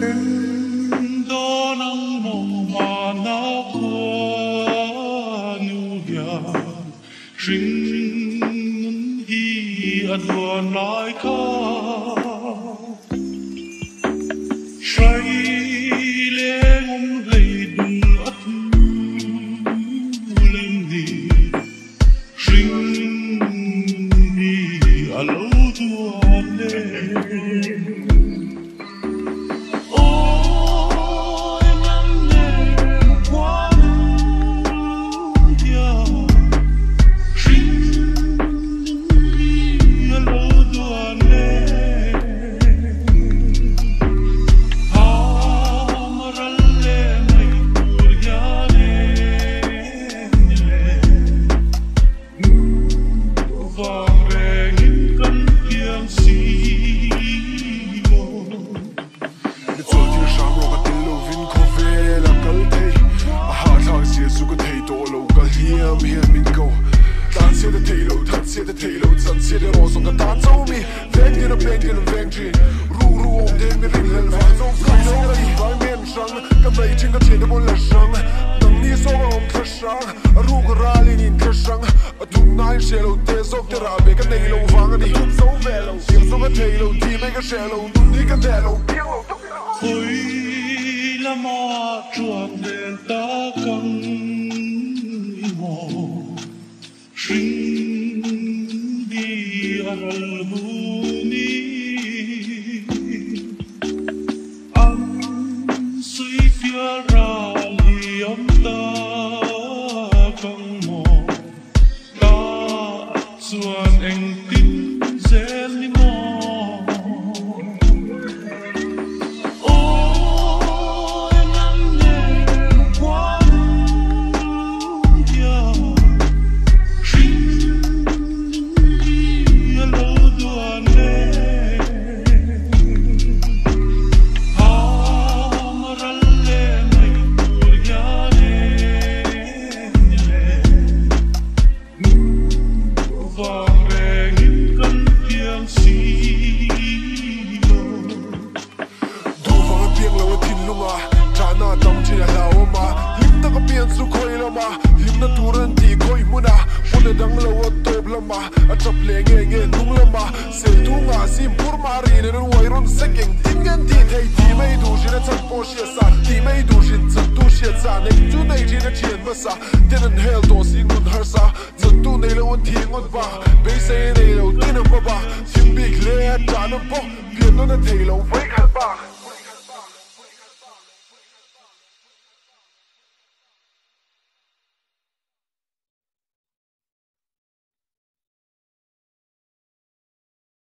Đó nắng mộng mà nó qua nụ nhà rinh hi ăn đùa lại cao say lên ông gầy đừng ắt lên đi rinh hi ăn lâu đùa lên Siete telo, san siete roso che tanto mi vengono vengi ru om den mi ring hel van so fly so ri vai men shang ka mai ching ka chen de bol la shang nang ni so om ka shang ru ga ra li nin ka shang tu nai shelo te so te ra be ka nei lo wang ni so velo sim so ka telo ti me ka shelo ni ka delo oi la ma chuan den ta kang mo Al-Huni Ang suy phía ra liam ta kang mo ta chuan anh tin zen ni mo su khoi lama lim na turan ti khoi muna muna dang lo top lama a chap le nge nung lama se tu nga sim pur mari ne wai ron sekeng tingen ti thei ti mai du jin chan po she sa ti mai du jin chan tu she sa ne tu nei jin chen ma sa didn't hell do sin mun har sa chan tu nei lo ti ngot ba be se nei lo tin ba ba sim big le ta no po pian no na thei lo wai khat ba